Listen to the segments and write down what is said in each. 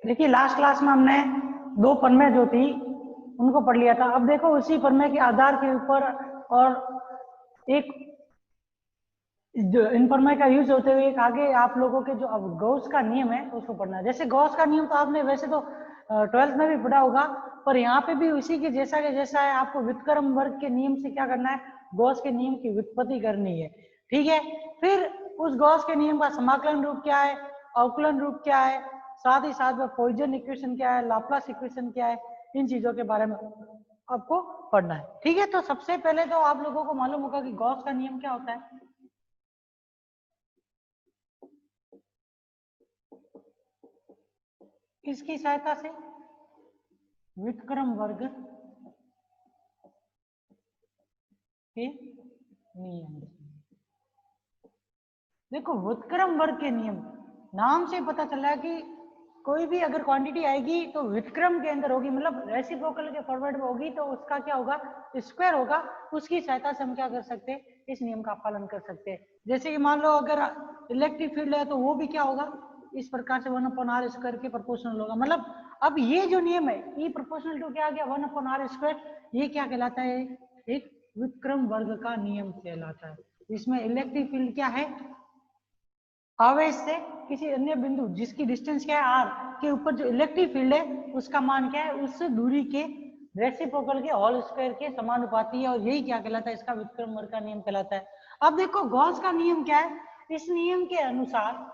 देखिए last class में हमने दो प्रमेय जो थी उनको पढ़ लिया था। अब देखो उसी प्रमेय के आधार के ऊपर और एक जो इन प्रमेय का यूज होते हुए एक आगे आप लोगों के जो अब गॉस का नियम है उसको पढ़ना है। जैसे गॉस का नियम तो आपने वैसे तो 12th में भी पढ़ा होगा, पर यहाँ पे भी उसी के जैसा है। आपको व्युत्क्रम वर्ग के नियम से क्या करना है, गॉस के नियम की व्युत्पत्ति करनी है। ठीक है, फिर उस गॉस के नियम का समाकलन रूप क्या है, अवकलन रूप क्या है, साथ ही साथ में पॉइजन इक्वेशन क्या है, लाप्लास इक्वेशन क्या है, इन चीजों के बारे में आपको पढ़ना है। ठीक है, तो सबसे पहले तो आप लोगों को मालूम होगा कि गॉस का नियम क्या होता है। इसकी सहायता से व्युत्क्रम वर्ग के नियम, देखो व्युत्क्रम वर्ग के नियम नाम से पता चल रहा है कि कोई भी अगर क्वांटिटी आएगी तो व्युत्क्रम के अंदर होगी, मतलब रेसिप्रोकल के फॉरवर्ड में होगी, तो उसका क्या होगा, स्क्वायर होगा। उसकी सहायता से हम क्या कर सकते हैं, इस नियम का पालन कर सकते हैं। जैसे कि मान लो अगर इलेक्ट्रिक फील्ड है तो वो भी क्या होगा, इस प्रकार से 1/r स्क्वायर के प्रोपोर्शनल होगा। मतलब अब ये जो नियम है ई प्रोपोर्शनल टू क्या आ गया, 1/r स्क्वायर, ये क्या कहलाता है, एक व्युत्क्रम वर्ग का नियम कहलाता है। इसमें इलेक्ट्रिक फील्ड क्या है, आवेश से किसी अन्य बिंदु जिसकी डिस्टेंस क्या है आर के ऊपर जो इलेक्ट्रिक फील्ड है उसका मान क्या है, उस दूरी के रेसिप्रोकल के होल स्क्वायर के समानुपाती है, और यही क्या कहलाता है, इसका व्युत्क्रम वर्ग का नियम कहलाता है। अब देखो गॉस का नियम क्या है, इस नियम के अनुसार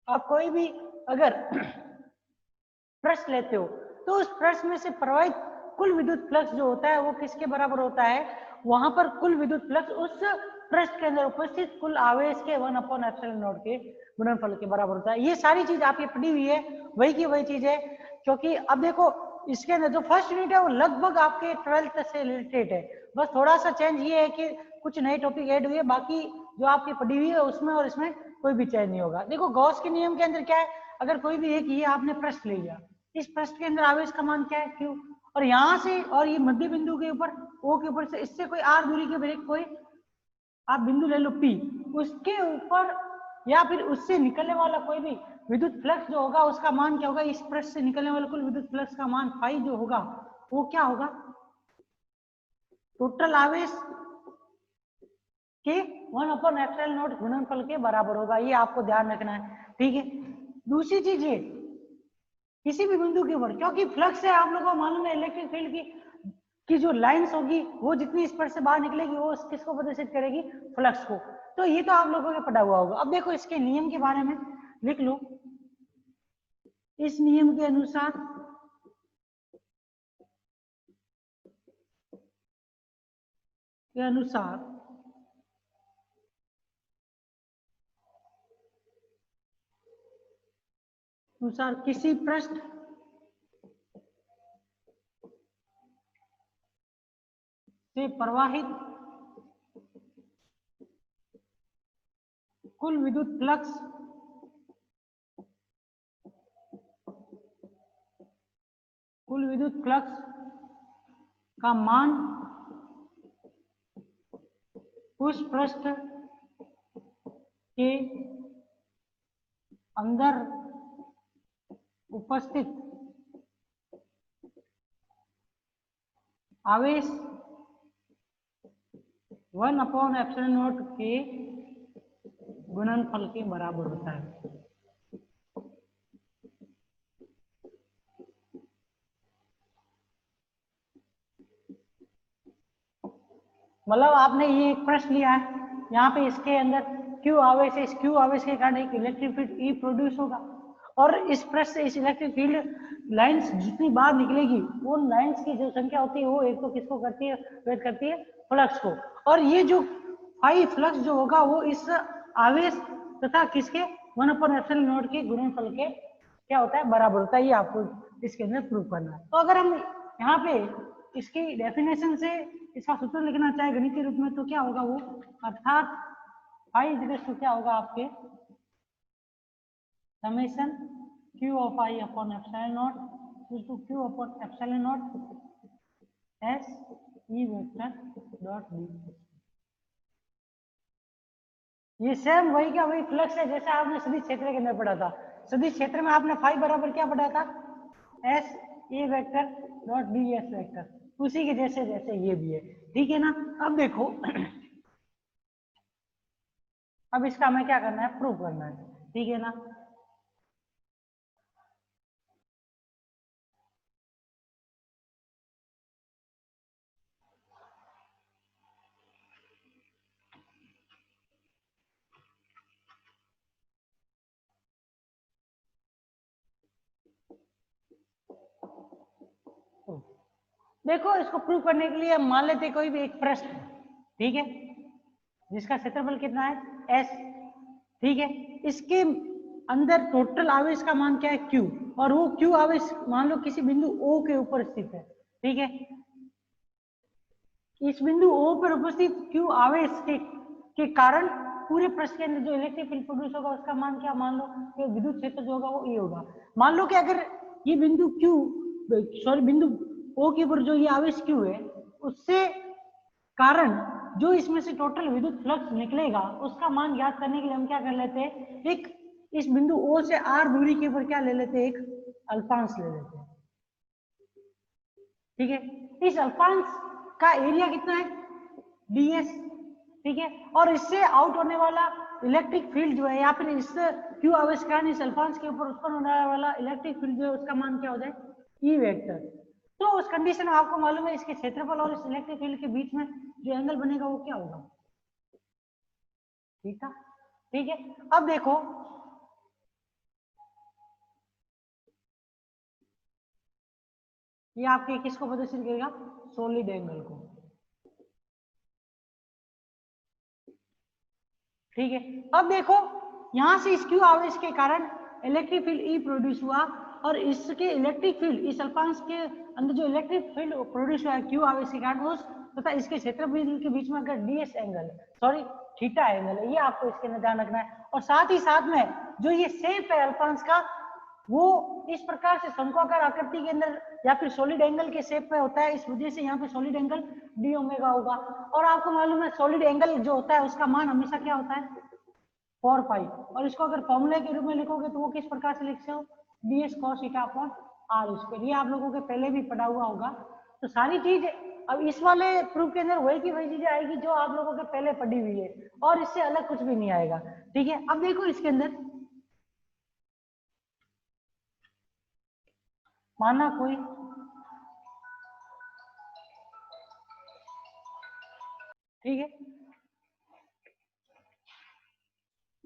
आप कोई भी अगर पृष्ठ लेते हो तो उस पृष्ठ में से प्रवाहित कुल विद्युत फ्लक्स जो होता है वो किसके बराबर होता है, वहां पर कुल विद्युत फ्लक्स उस पृष्ठ के अंदर उपस्थित कुल आवेश के 1/ε0 के गुणनफल के बराबर होता है। ये सारी चीज आपकी पढ़ी हुई है, वही की वही चीज है। क्योंकि अब देखो इसके अंदर जो फर्स्ट यूनिट है वो लगभग आपके 12th से रिलेटेड है, बस थोड़ा सा चेंज ये है कि कुछ नए टॉपिक ऐड हुए, बाकी जो आपकी पढ़ी हुई है उसमें और इसमें कोई भी चेंज नहीं होगा। देखो गॉस के नियम के अंदर क्या है, अगर कोई भी एक ये आपने पृष्ठ ले लिया, इस पृष्ठ के अंदर आवेश का मान क्या है, क्यू, और यहाँ से और ये मध्य बिंदु के ऊपर ओ के ऊपर से इससे कोई आर दूरी के ऊपर कोई आप बिंदु ले लो पी, उसके ऊपर या फिर उससे निकलने वाला कोई भी विद्युत फ्लक्स जो होगा उसका मान क्या होगा, इस पृष्ठ से निकलने वाला कुल विद्युत फ्लक्स का मान फाई जो होगा वो क्या होगा, टोटल आवेश के 1/ε0 गुणनफल के बराबर होगा। ये आपको ध्यान रखना है। ठीक है, दूसरी चीज ये किसी भी बिंदु के ऊपर, क्योंकि फ्लक्स है आप लोगों को मालूम है इलेक्ट्रिक फील्ड की जो लाइंस होगी वो जितनी स्पीड से बाहर निकलेगी वो किसको प्रदर्शित करेगी, फ्लक्स को। तो ये तो आप लोगों ने पढ़ा हुआ होगा। अब देखो इसके नियम के बारे में लिख लो, इस नियम के अनुसार किसी पृष्ठ से प्रवाहित कुल विद्युत फ्लक्स का मान उस पृष्ठ के अंदर उपस्थित आवेश 1/ε0 के गुणनफल के बराबर होता है। मतलब आपने ये एक प्रश्न लिया है, यहाँ पे इसके अंदर क्यू आवेश है, इस क्यू आवेश के कारण एक इलेक्ट्रिक फील्ड ई प्रोड्यूस होगा, और इस पृष्ठ से इस इलेक्ट्रिक फील्ड लाइंस जितनी बाहर निकलेगी उन लाइंस की जो संख्या होती है वो एक तो किसको करती है, वेट करती है फ्लक्स को, और ये जो फाई फ्लक्स जो होगा वो इस आवेश तथा किसके 1/ε0 के गुणनफल के क्या होता है, बराबर होता है। ये आपको इसके अंदर प्रूव करना है। तो अगर हम यहाँ पे इसकी डेफिनेशन से इसका सूत्र लिखना चाहे गणितीय रूप में तो क्या होगा वो, अर्थात फाई इक्वल टू क्या होगा आपके summation q of i upon ε0 to q upon ε0 s e vector dot d। ये सेम वही का वही फ्लक्स है जैसे आपने सभी क्षेत्र के अंदर पढ़ा था। सदिश क्षेत्र में आपने फाई बराबर क्या पढ़ा था, S A vector dot B S vector, उसी के जैसे जैसे ये भी है, ठीक है ना। अब देखो अब इसका हमें क्या करना है, प्रूव करना है, ठीक है ना। देखो इसको प्रूव करने के लिए मान लेते कोई भी एक पृष्ठ, ठीक है, जिसका क्षेत्रफल कितना है एस, ठीक है, इसके अंदर टोटल आवेश का मान क्या है क्यू, और वो क्यू आवेश मान लो किसी बिंदु ओ के ऊपर स्थित है, ठीक है। इस बिंदु ओ पर उपस्थित क्यू आवेश के कारण पूरे पृष्ठ के अंदर जो इलेक्ट्रिक फील्ड प्रोड्यूस होगा उसका मान क्या, मान लो कि विद्युत क्षेत्र जो होगा वो ये होगा। मान लो कि अगर ये बिंदु क्यू बिंदु ओ के ऊपर जो ये आवेश क्यू है, उससे कारण जो इसमें से टोटल विद्युत फ्लक्स निकलेगा उसका मान ज्ञात करने के लिए हम क्या कर लेते हैं, एक इस बिंदु ओ से आर दूरी के ऊपर क्या ले लेते हैं, एक अल्पांश ले लेते हैं, ठीक है। इस अल्पांश का एरिया कितना है, ds, ठीक है, और इससे आउट होने वाला इलेक्ट्रिक फील्ड जो है, या फिर इस क्यू आवेश के कारण इस अल्पांश के ऊपर उत्पन्न होने वाला इलेक्ट्रिक फील्ड जो है उसका मान क्या हो जाए, ई वेक्टर। तो उस कंडीशन में आपको मालूम है इसके क्षेत्रफल और इस इलेक्ट्रिक फील्ड के बीच में जो एंगल बनेगा वो क्या होगा, ठीक है, ठीक है। अब देखो ये आपके किसको प्रदर्शित करेगा, सॉलिड एंगल को, ठीक है। अब देखो यहां से इस क्यू आवेश के कारण इलेक्ट्रिक फील्ड ई प्रोड्यूस हुआ, और इसके इलेक्ट्रिक फील्ड इस अल्पांश के अंदर जो इलेक्ट्रिक फील्ड प्रोड्यूस हुआ क्यू आवेश के कारण उस तथा इसके क्षेत्रफल के बीच में अगर DS angle sorry theta angle है, ये आपको इसके अंदर ध्यान रखना है। और साथ ही साथ में जो ये शेप है अल्पांश का वो इस प्रकार से शंक्वाकार आकृति के अंदर या फिर सॉलिड एंगल के शेप में होता है, इस वजह से यहाँ पे सॉलिड एंगल डी ओमेगा होगा। और आपको मालूम है सॉलिड एंगल जो होता है उसका मान हमेशा क्या होता है, 4 पाई, और इसको अगर फॉर्मूले के रूप में लिखोगे तो वो किस प्रकार से लिखते हो, ds cos theta upon r square, ये आप लोगों के पहले भी पढ़ा हुआ होगा। तो सारी चीज अब इस वाले प्रूफ के अंदर वही की वही चीजें आएगी जो आप लोगों के पहले पढ़ी हुई है, और इससे अलग कुछ भी नहीं आएगा, ठीक है। अब देखो इसके अंदर माना कोई ठीक है,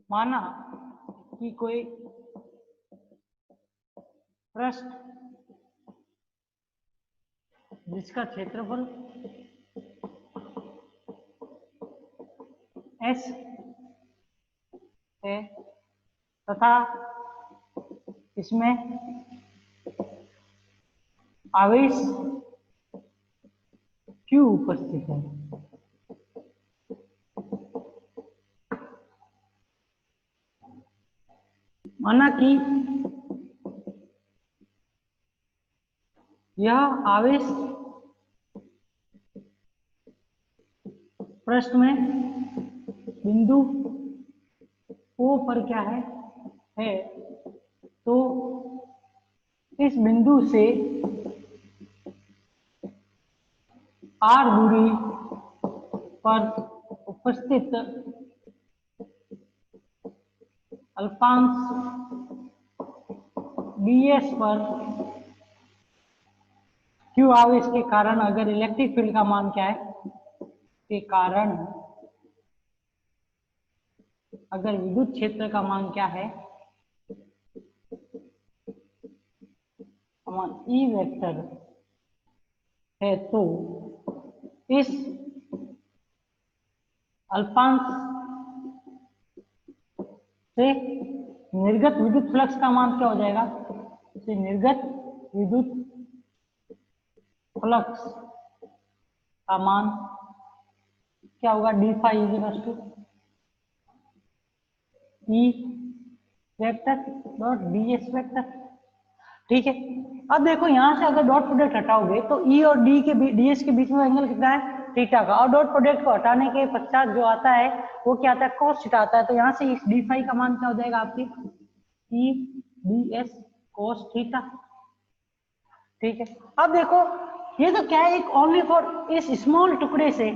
माना कि कोई पृष्ठ जिसका क्षेत्रफल S है तथा इसमें आवेश Q उपस्थित है, माना कि यह आवेश पृष्ठ में बिंदु O पर क्या है तो इस बिंदु से R दूरी पर उपस्थित अल्पांश ds पर Q आवेश के कारण अगर इलेक्ट्रिक फील्ड का मान क्या है के कारण अगर विद्युत क्षेत्र का मान क्या है, ई वेक्टर है, तो इस अल्पांश से निर्गत विद्युत फ्लक्स का मान क्या हो जाएगा, इसे निर्गत विद्युत फ्लक्स का मान क्या होगा, D phi is to E vector dot D S vector, ठीक है। अब देखो यहां से अगर डॉट प्रोडक्ट हटाओगे तो ई और डी के डीएस के बीच में एंगल कितना है, थीटा का, और डॉट प्रोडक्ट को हटाने के पश्चात जो आता है वो क्या आता है, cos थीटा आता है। तो यहाँ से इस डी फाई का मान क्या हो जाएगा आपकी ई ds cos थीटा। ठीक है, अब देखो ये तो क्या है, एक ओनली फॉर इस स्मॉल टुकड़े से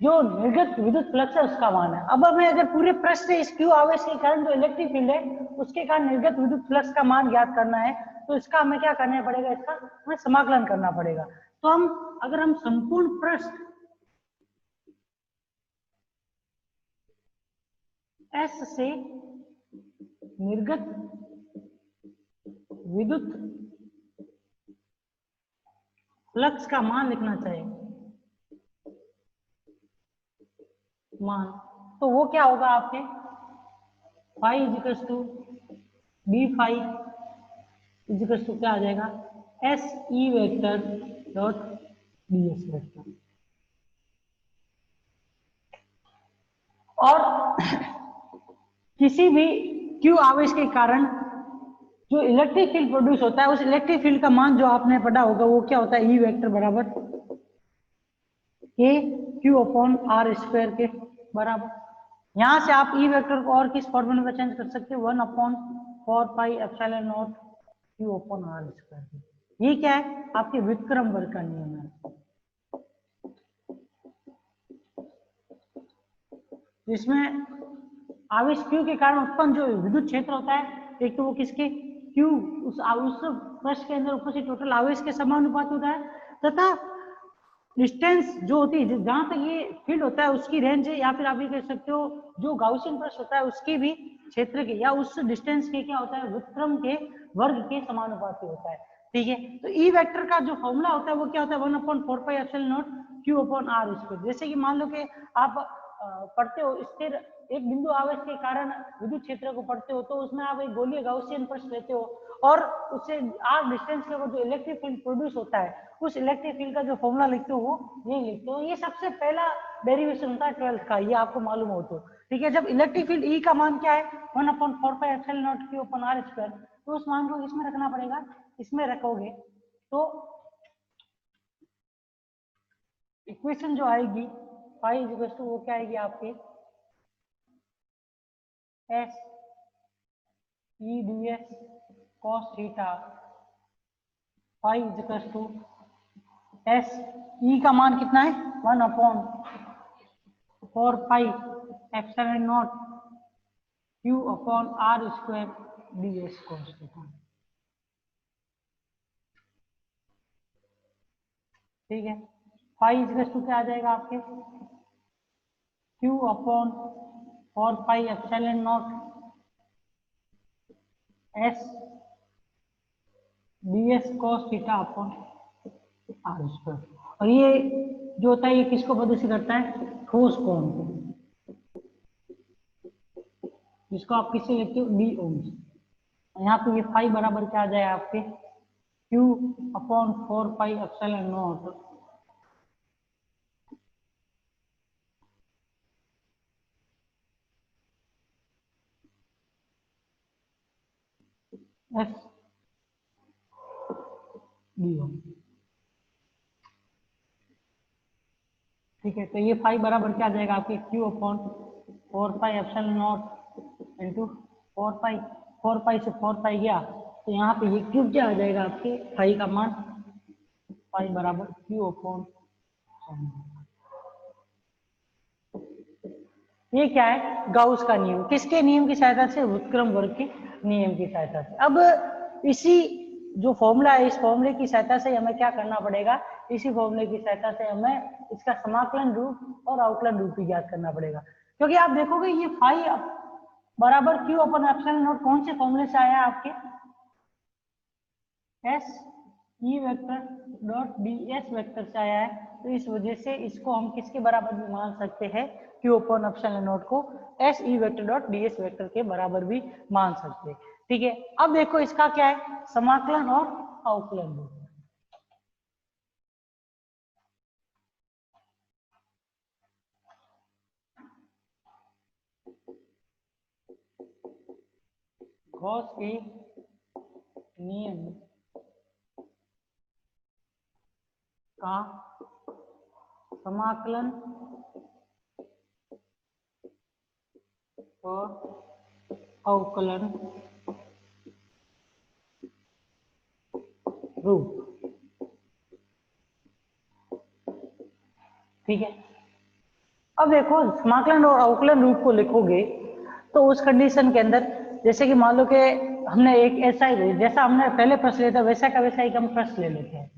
जो निर्गत विद्युत फ्लक्स है उसका मान है। अब हमें अगर पूरे पृष्ठ से इस क्यू आवेश के कारण जो इलेक्ट्रिक फील्ड है उसके कारण निर्गत विद्युत फ्लक्स का मान ज्ञात करना है, तो इसका हमें क्या करना पड़ेगा, इसका हमें समाकलन करना पड़ेगा। तो अगर हम संपूर्ण पृष्ठ S से निर्गत विद्युत फ्लक्स का मान लिखना चाहिए, मान, तो वो क्या होगा आपके phi equals to D phi equals to क्या आ जाएगा, S E vector dot D S vector. और किसी भी क्यू आवेश के कारण जो इलेक्ट्रिक फील्ड प्रोड्यूस होता है उस इलेक्ट्रिक फील्ड का मान जो आपने पढ़ा होगा वो क्या होता है, ई वेक्टर बराबर के क्यू अपॉन आर स्क्वायर के बराबर। यहां से आप ई वेक्टर को और किस फॉर्मूले में चेंज कर सकते हैं, 1/4 pi epsilon naught Q upon R square. ये क्या है, आपके व्युत्क्रम वर्ग का नियम है, जिसमें आवेश क्यू के कारण उत्पन्न जो विद्युत क्षेत्र होता है, एक तो वो किसके क्यू उस पृष्ठ के अंदर उपस्थित टोटल आवेश के समानुपाती होता है, तथा डिस्टेंस जो होती है जहां तक ये फील्ड होता है उसकी रेंज है, या फिर आप ये कह सकते हो जो गाउसियन पृष्ठ होता है उसकी भी क्षेत्र के या उस डिस्टेंस के क्या होता है, व्युत्क्रम के वर्ग के समानुपाती होता है। ठीक है, तो ई वेक्टर का जो फॉर्मूला होता है वो क्या होता है, 1/4 pi epsilon naught Q upon R square. जैसे कि मान लो कि आप पढ़ते हो स्थिर एक बिंदु आवेश के कारण विद्युत क्षेत्र को पढ़ते हो, तो उसमें आप एक गोलीय गाउसियन पृष्ठ लेते हो और उससे आर डिस्टेंस के ऊपर जो इलेक्ट्रिक फील्ड प्रोड्यूस होता है उस इलेक्ट्रिक फील्ड का जो फॉर्मूला लिखते हो वो ये लिखते हो। ये सबसे पहला डेरिवेशन होता है 12th का, ये आपको मालूम हो तो ठीक है। जब इलेक्ट्रिक फील्ड ई का मान क्या है, 1/4 pi epsilon naught Q upon R square, तो उस मान को इसमें रखना पड़ेगा, इसमें रखोगे तो इक्वेशन जो आएगी फाई इक्वल टू वो क्या आएगी आपके S E D S cos theta phi equal to S E का मान कितना है 1/4 pi epsilon naught Q upon R square D S cos theta. ठीक है, फाई इक्वल टू क्या आ जाएगा आपके Q upon 4 pi epsilon naught S D S cos theta upon R square. और ये जो होता है ये किसको प्रदर्शित करता है, ठोस कोण को, जिसको आप किससे लिखते हो डी ओम्स। यहाँ पे ये फाई बराबर क्या आ जाए आपके Q upon 4 pi epsilon naught S D ohm. ठीक है, तो ये फाई बराबर क्या आ जाएगा आपके Q upon 4 pi epsilon not into 4 पाई, 4 पाई से 4 पाई गया तो यहाँ पे ये क्यू क्या आ जाएगा आपके फाई का मान, फाई बराबर क्यू अपॉन। ये क्या है, गाउस का नियम, किसके नियम की सहायता से, व्युत्क्रम वर्ग के नियम की सहायता से। अब इसी जो फॉर्मूला है इस फॉर्मूले की सहायता से हमें क्या करना पड़ेगा, इसी फॉर्मूले की सहायता से हमें इसका समाकलन रूप और अवकलन रूप भी ज्ञात करना पड़ेगा। क्योंकि आप देखोगे ये फाई बराबर क्यू अपन एप्सिलॉन नॉट कौन से फॉर्मूले से आया है आपके, S E vector dot D S vector से आया है, तो इस वजह से इसको हम किसके बराबर भी मान सकते हैं, क्यू अपॉन एप्सिलॉन नॉट को S E vector dot D S vector के बराबर भी मान सकते हैं। ठीक है, अब देखो इसका क्या है, समाकलन और अवकलन। गॉस के नियम का समाकलन और अवकलन रूप। ठीक है, अब देखो समाकलन और अवकलन रूप को लिखोगे तो उस कंडीशन के अंदर जैसे कि मान लो कि हमने एक ऐसा ही जैसा हमने पहले प्रश्न लिया था वैसा का वैसा एक हम प्रश्न ले लेते हैं,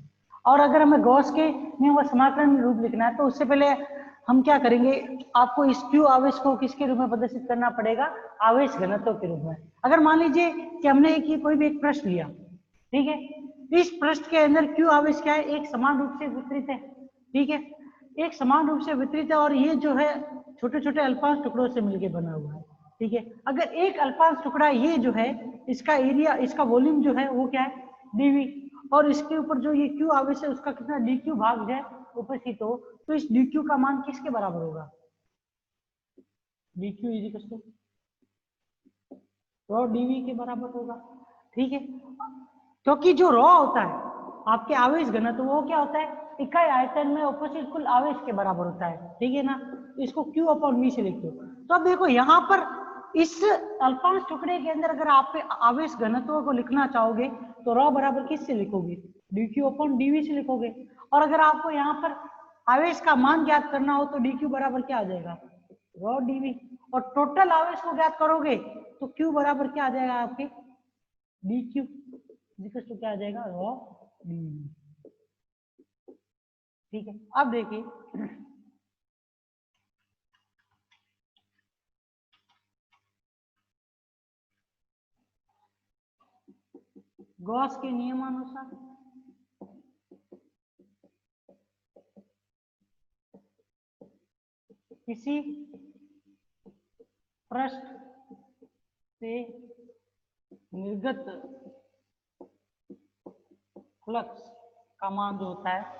और अगर हमें गॉस के नियम का समाकलन रूप लिखना है तो उससे पहले हम क्या करेंगे, आपको इस क्यू आवेश को किसके रूप में प्रदर्शित करना पड़ेगा, आवेश घनत्व के रूप में। अगर मान लीजिए कि हमने कोई भी एक प्रश्न लिया, ठीक है, इस प्रश्न के अंदर क्यू आवेश क्या है, एक समान रूप से वितरित है। ठीक है, एक समान रूप से वितरित है और ये जो है छोटे छोटे अल्पांश टुकड़ों से मिलकर बना हुआ है। ठीक है, अगर एक अल्पांश टुकड़ा ये जो है इसका एरिया, इसका वॉल्यूम जो है वो क्या है, डीवी, और इसके ऊपर जो ये क्यू आवेश है उसका कितना डी क्यू भाग है उपस्थित हो, तो इस डी क्यू का मान किसके बराबर होगा, D Q is equal to rho D V के बराबर होगा। ठीक है, क्योंकि जो रॉ होता है आपके आवेश घनत्व वो क्या होता है, इकाई आयतन में उपस्थित कुल आवेश के बराबर होता है। ठीक है ना, इसको Q अपॉन V से लिखते हो। तो अब देखो यहाँ पर इस अल्पांश टुकड़े के अंदर अगर आप आवेश घनत्व को लिखना चाहोगे तो रॉ बराबर किससे लिखोगे, dQ अपॉन dV से लिखोगे। और अगर आपको यहाँ पर आवेश का मान ज्ञात करना हो तो dQ बराबर क्या आ जाएगा, रॉ dV, और टोटल आवेश को ज्ञात करोगे तो Q बराबर क्या आ जाएगा आपके, dQ, तो क्या आ जाएगा, रॉ dV। ठीक है, अब देखिए गॉस के नियमानुसार किसी पृष्ठ से निर्गत फ्लक्स का मान जो होता है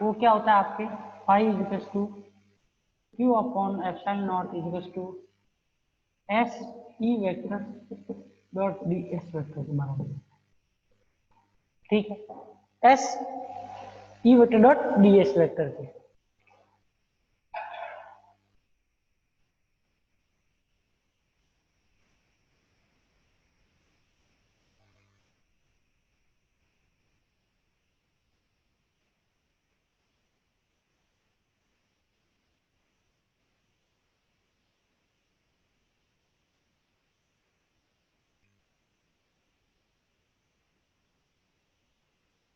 वो क्या होता है आपके phi is to Q upon epsilon naught is to S E vector dot D S vector के बराबर। ठीक है, S E vector dot D S vector के।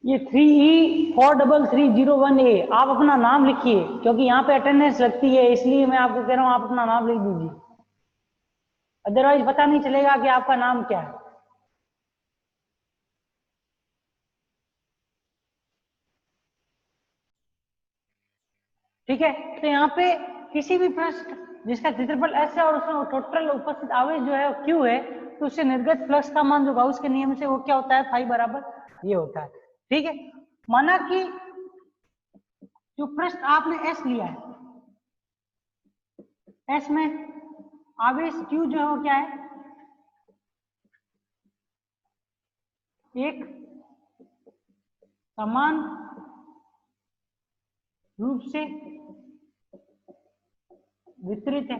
ये 3E43301A आप अपना नाम लिखिए क्योंकि यहाँ पे अटेंडेंस लगती है, इसलिए मैं आपको कह रहा हूँ आप अपना नाम लिख दीजिए, अदरवाइज पता नहीं चलेगा कि आपका नाम क्या है। ठीक है, तो यहाँ पे किसी भी पृष्ठ जिसका क्षेत्रफल एस है और उसमें टोटल उपस्थित आवेश जो है क्यू है, तो उससे निर्गत फ्लक्स का मान जो गाउस के नियम से वो क्या होता है, फाई बराबर ये होता है। ठीक है, माना कि जो पृष्ठ आपने एस लिया है, एस में आवेश क्यू जो है वो क्या है, एक समान रूप से वितरित है,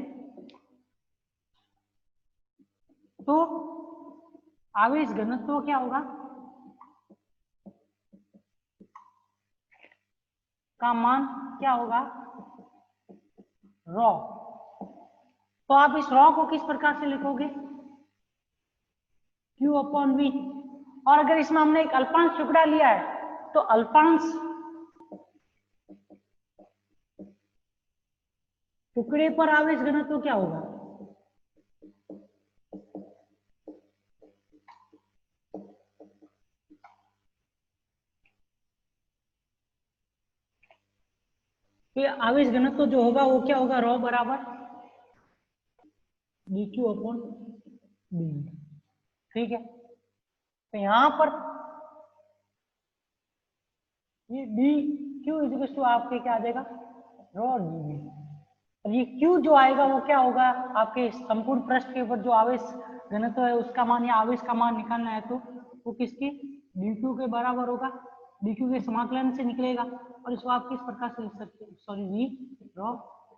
तो आवेश घनत्व क्या होगा, का मान क्या होगा, रॉ। तो आप इस रॉ को किस प्रकार से लिखोगे, Q अपॉन V, और अगर इसमें हमने एक अल्पांश टुकड़ा लिया है तो अल्पांश टुकड़े पर आवेश घनत्व क्या होगा, तो आवेश घनत्व जो होगा वो क्या होगा, रॉ बराबर dQ अपॉन dV। ठीक है, तो यहां पर ये dQ इज टू आपके क्या आ जाएगा, रॉ dV। और ये Q जो आएगा वो क्या होगा, आपके संपूर्ण पृष्ठ के ऊपर जो आवेश घनत्व है उसका मान या आवेश का मान निकालना है तो वो किसकी, dQ के बराबर होगा, dQ के समाकलन से निकलेगा, और इसको आप किस प्रकार से लिख सकते हो, सॉरी V रॉ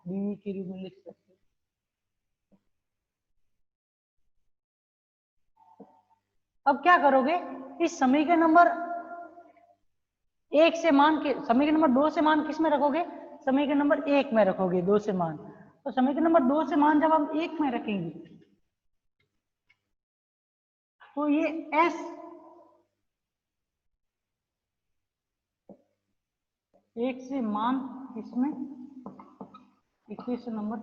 dV के रूप में लिख सकते हो। अब क्या करोगे, इस समीकरण नंबर 1 से मान के समीकरण नंबर 2 से मान किस में रखोगे? समीकरण नंबर 1 में रखोगे 2 से मान। तो समीकरण नंबर 2 से मान जब हम 1 में रखेंगे तो ये S एक से मान इसमें इक्वेशन नंबर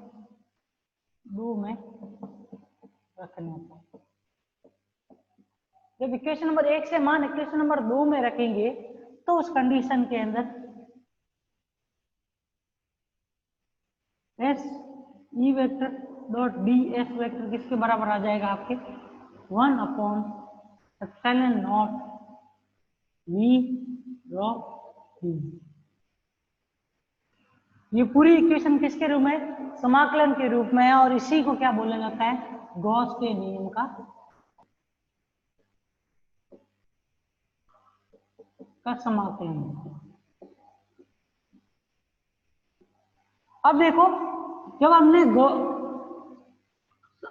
2 में रखने होता है। जब इक्वेशन नंबर 1 से मान इक्वेशन नंबर 2 में रखेंगे तो उस कंडीशन के अंदर S E vector dot D S vector किसके बराबर आ जाएगा? आपके 1/ε0 वी रॉ डी। ये पूरी इक्वेशन किसके रूप में? समाकलन के रूप में है, और इसी को क्या बोला जाता है? गॉस के नियम का समाकलन। अब देखो, जब हमने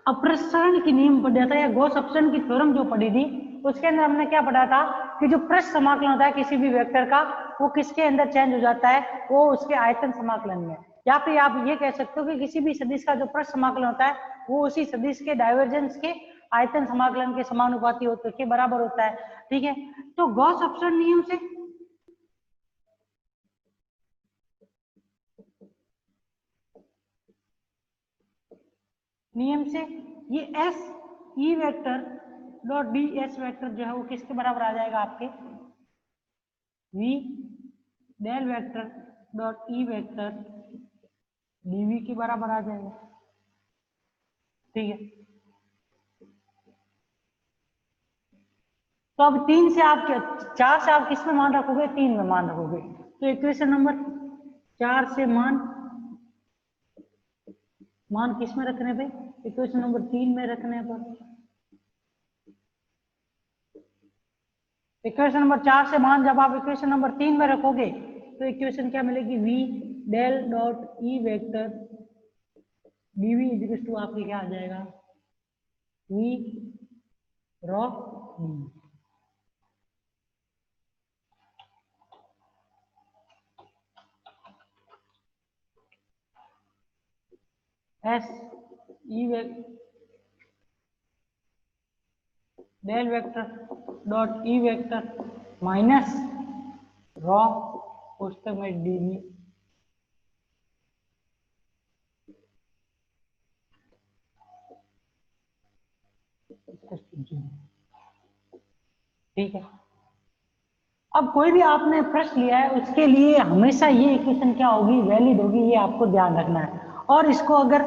अपसरण की नियम पढ़ा था या गॉस अपसरण की थ्योरम जो पढ़ी थी, उसके अंदर हमने क्या पढ़ा था कि जो पृष्ठ समाकलन होता है किसी भी वेक्टर का, वो किसके अंदर चेंज हो जाता है? वो उसके आयतन समाकलन में। या फिर आप ये कह सकते हो कि किसी भी सदिश का जो पृष्ठ समाकलन होता है वो उसी सदिश के डाइवर्जेंस के आयतन समाकलन के समानुपाती होते के बराबर होता है। ठीक है, तो गॉस अपसरण नियम से ये S E vector dot D S vector जो है वो किसके बराबर आ जाएगा? आपके V del vector dot E vector D V के बराबर आ जाएगा। ठीक है, तो अब 4 से आप किस में मान रखोगे? 3 में मान रखोगे। तो इक्वेशन नंबर 4 से मान किस में रखने पे? इक्वेशन नंबर 3 में रखने पर। इक्वेशन नंबर 4 से मान जब आप इक्वेशन नंबर 3 में रखोगे तो इक्वेशन क्या मिलेगी? V del dot E vector D V equal to आपके क्या आ जाएगा? V rho D. S E del vector dot E vector minus rho पुस्तक में डीवी। ठीक है, अब कोई भी आपने प्रश्न लिया है उसके लिए हमेशा ये इक्वेशन क्या होगी? वैलिड होगी, ये आपको ध्यान रखना है। और इसको अगर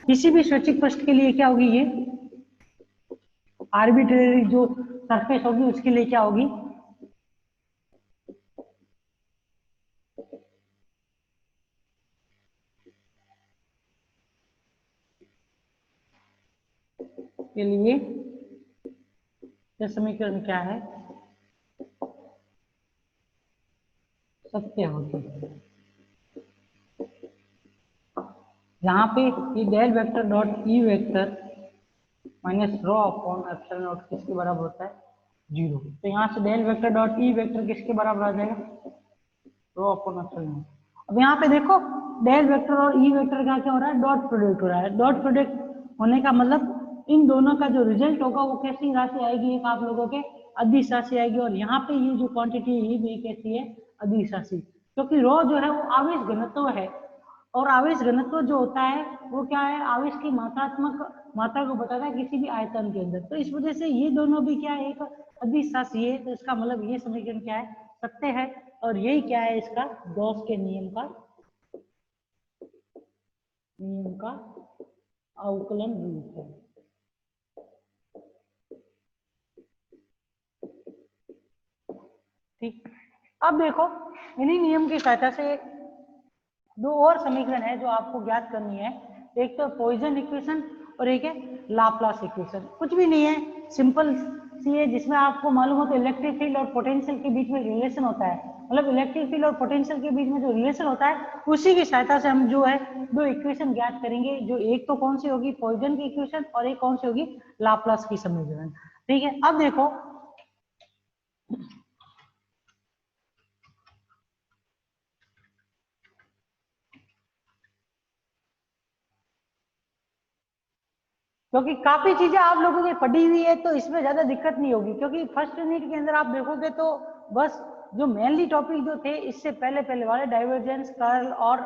किसी भी स्वैच्छिक प्रश्न के लिए क्या होगी? ये आर्बिट्रेरी जो सरफेस होगी उसके लिए क्या होगी? के लिए यह समीकरण क्या है? सत्य होगी। यहाँ पे ये del vector dot E vector minus rho upon epsilon naught किसके बराबर होता है? 0। तो यहाँ से del vector dot E vector किसके बराबर आ जाएगा? Rho upon epsilon naught. अब यहाँ पे देखो, डेल वेक्टर और ई वेक्टर का क्या हो रहा है? डॉट प्रोडक्ट हो रहा है। डॉट प्रोडक्ट होने का मतलब इन दोनों का जो रिजल्ट होगा वो कैसी राशि आएगी? एक आप लोगों के अदिश राशि आएगी। और यहाँ पे ये जो क्वांटिटी है ये भी कैसी है? अदिश राशि। क्योंकि रॉ जो है वो आवेश घनत्व है, और आवेश घनत्व जो होता है वो क्या है? आवेश की मात्रात्मक मात्रा को बताता है किसी भी आयतन के अंदर। तो इस वजह से ये दोनों भी क्या है? एक अदिश राशि है। तो इसका मतलब ये समीकरण क्या है? सत्य है। और यही क्या है? इसका गॉस के नियम का अवकलन रूप है। ठीक, अब देखो, इन्हीं नियम की सहायता से 2 और समीकरण है जो आपको ज्ञात करनी है। एक तो पॉइसन इक्वेशन और एक है लाप्लास इक्वेशन। कुछ भी नहीं है, सिंपल सी है, जिसमें आपको मालूम हो तो इलेक्ट्रिक फील्ड और पोटेंशियल के बीच में रिलेशन होता है। मतलब इलेक्ट्रिक फील्ड और पोटेंशियल के बीच में जो रिलेशन होता है उसी की सहायता से हम जो है 2 इक्वेशन ज्ञात करेंगे। जो एक तो कौन सी होगी? पॉइसन की इक्वेशन, और एक कौन सी होगी? लाप्लास की समीकरण। ठीक है, अब देखो, क्योंकि काफी चीजें आप लोगों ने पढ़ी हुई है तो इसमें ज्यादा दिक्कत नहीं होगी, क्योंकि फर्स्ट यूनिट के अंदर आप देखोगे तो बस जो मेनली टॉपिक जो थे इससे पहले पहले वाले डाइवर्जेंस, कर्ल और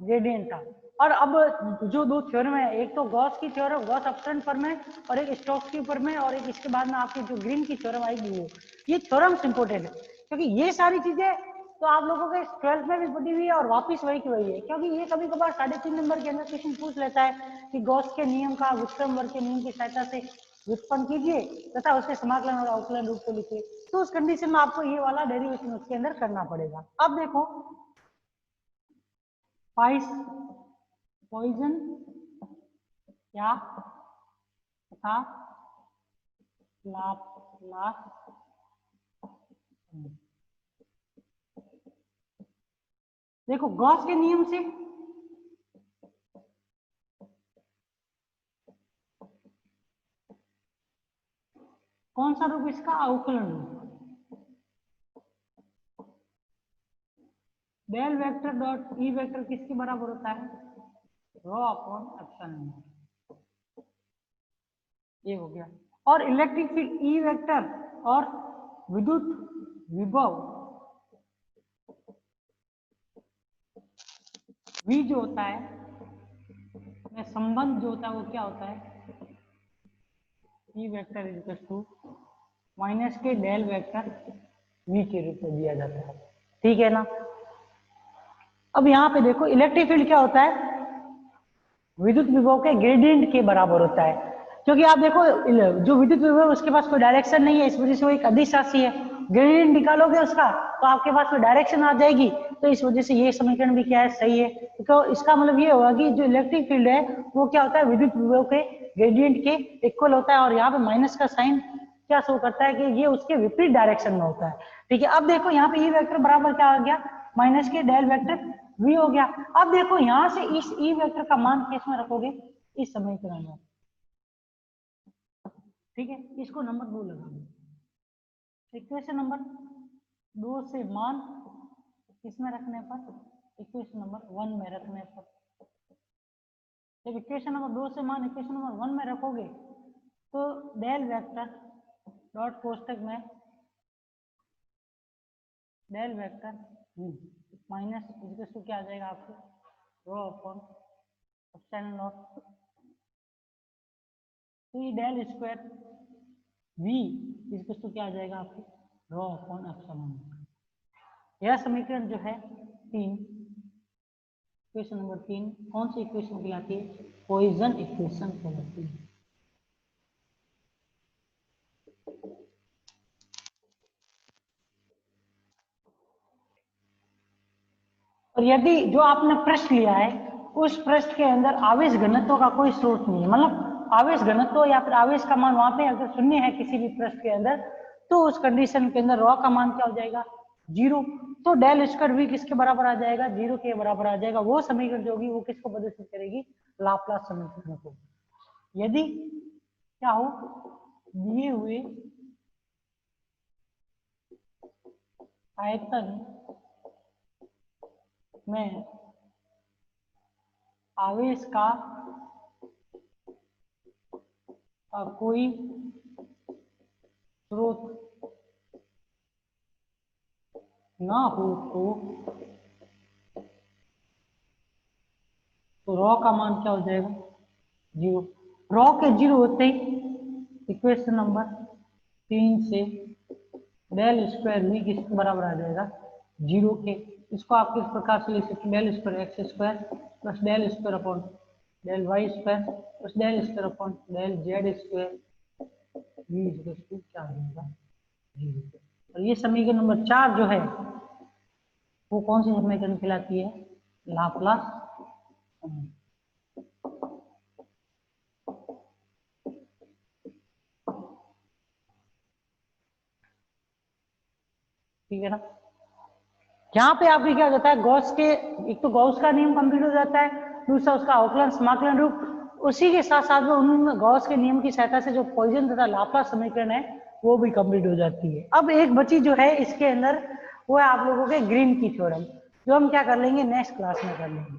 ग्रेडियंट था। और अब जो दो थ्योरम है, एक तो गॉस की थ्योरम, गॉस अपसरण फॉर्म है, और एक स्टोक्स की फॉर्म है, और एक इसके बाद में आपकी जो ग्रीन की थ्योरम आएगी वो, ये थ्योरम्स इंपोर्टेंट है, क्योंकि ये सारी चीजें तो आप लोगों के 12th में भी पढ़ी हुई है और वापस वही की वही है। क्योंकि ये कभी कभार 3.5 नंबर के अंदर क्वेश्चन पूछ लेता है कि गॉस के नियम का व्युत्क्रम वर्ग के नियम की सहायता से व्युत्पन्न कीजिए तथा उसके समाकलन और अवकलन रूप को लिखिए। तो उस कंडीशन में आपको ये वाला डेरिवेशन उसके अंदर करना पड़ेगा। अब देखो पॉइजन क्या तथा लाप्लास, देखो गॉस के नियम से कौन सा रूप इसका, अवकलन रूप। Del vector dot E vector किसके बराबर होता है, रो अपॉन एप्सिलॉन, ये हो गया। और इलेक्ट्रिक फील्ड ई वेक्टर और विद्युत विभव V जो होता है में संबंध जो होता है वो क्या होता है, E vector equal to minus के डेल वेक्टर V के रूप में दिया जाता है, ठीक है ना। अब यहाँ पे देखो इलेक्ट्रिक फील्ड क्या होता है, विद्युत विभव के ग्रेडियंट के बराबर होता है, क्योंकि आप देखो जो विद्युत विभव उसके पास कोई डायरेक्शन नहीं है, इस वजह से वो एक अदिश राशि है। ग्रेडियंट निकालोगे उसका तो आपके पास कोई डायरेक्शन आ जाएगी, तो इस वजह से ये समीकरण भी क्या है, सही है। तो इसका मतलब ये होगा कि जो इलेक्ट्रिक फील्ड है वो क्या होता है, विद्युत विभव के ग्रेडियंट के इक्वल होता है, और यहाँ पे माइनस का साइन क्या शो करता है कि ये उसके विपरीत डायरेक्शन में होता है, ठीक है। अब देखो यहाँ पे ई वेक्टर बराबर क्या आ गया, माइनस के डेल वेक्टर V हो गया। अब देखो यहां से इस ई वेक्टर का मान किस में रखोगे, इस समीकरण में, ठीक है। इसको नंबर 2 लगा दो, इक्वेशन नंबर 2 से मान किसमें रखने पर, इक्वेशन नंबर 1 में रखने पर, जब इक्वेशन नंबर 2 से मान इक्वेशन नंबर 1 में रखोगे तो डेल वेक्टर डॉट कोष्टक में डेल वेक्टर माइनस इक्वल क्या आ जाएगा आपको, रो अपॉन एप्सिलॉन नॉट, तो ये डेल स्क्वायर V इक्वल क्या आ जाएगा आपको, रो अपॉन एप्सिलॉन नॉट। यह समीकरण जो है 3, इक्वेशन नंबर 3 कौन सी इक्वेशन कहलाती है, पॉइजन इक्वेशन कहलाती है। और यदि जो आपने पृष्ठ लिया है उस पृष्ठ के अंदर आवेश घनत्व का कोई स्रोत नहीं है, मतलब आवेश घनत्व या फिर आवेश का मान वहां पे अगर शून्य है किसी भी पृष्ठ के अंदर, तो उस कंडीशन के अंदर रॉ का मान क्या हो जाएगा, 0। तो डेल स्क्वायर V किसके बराबर आ जाएगा, 0 के बराबर आ जाएगा। वो समीकरण जो होगी वो किसको प्रदर्शित करेगी, लाप्लास समीकरण को। यदि क्या हो, दिए हुए आयतन में आवेश का कोई स्रोत ना हो तो रॉ का मान क्या हो जाएगा, 0। रॉ के 0 होते ही इक्वेशन नंबर 3 से डेल स्क्वायर V किसके बराबर आ जाएगा, 0 के। इसको आप किस प्रकार से लिख सकते हैं, del square x square plus del square upon del y square plus del square upon del z square V क्या आ जाएगा, 0। और ये समीकरण नंबर 4 जो है वो कौन सी समीकरण कहलाती है, लाप्लास। ठीक है ना। यहाँ पे आपकी क्या होता है, गॉस के एक तो गॉस का नियम कंप्लीट हो जाता है, दूसरा उसका अवकलन समाकलन रूप, उसी के साथ साथ में उन गॉस के नियम की सहायता से जो पॉइजन तथा लाप्लास समीकरण है वो भी कंप्लीट हो जाती है। अब एक बची जो है इसके अंदर, वो है आप लोगों के ग्रीन की थ्योरम, जो हम क्या कर लेंगे नेक्स्ट क्लास में कर लेंगे।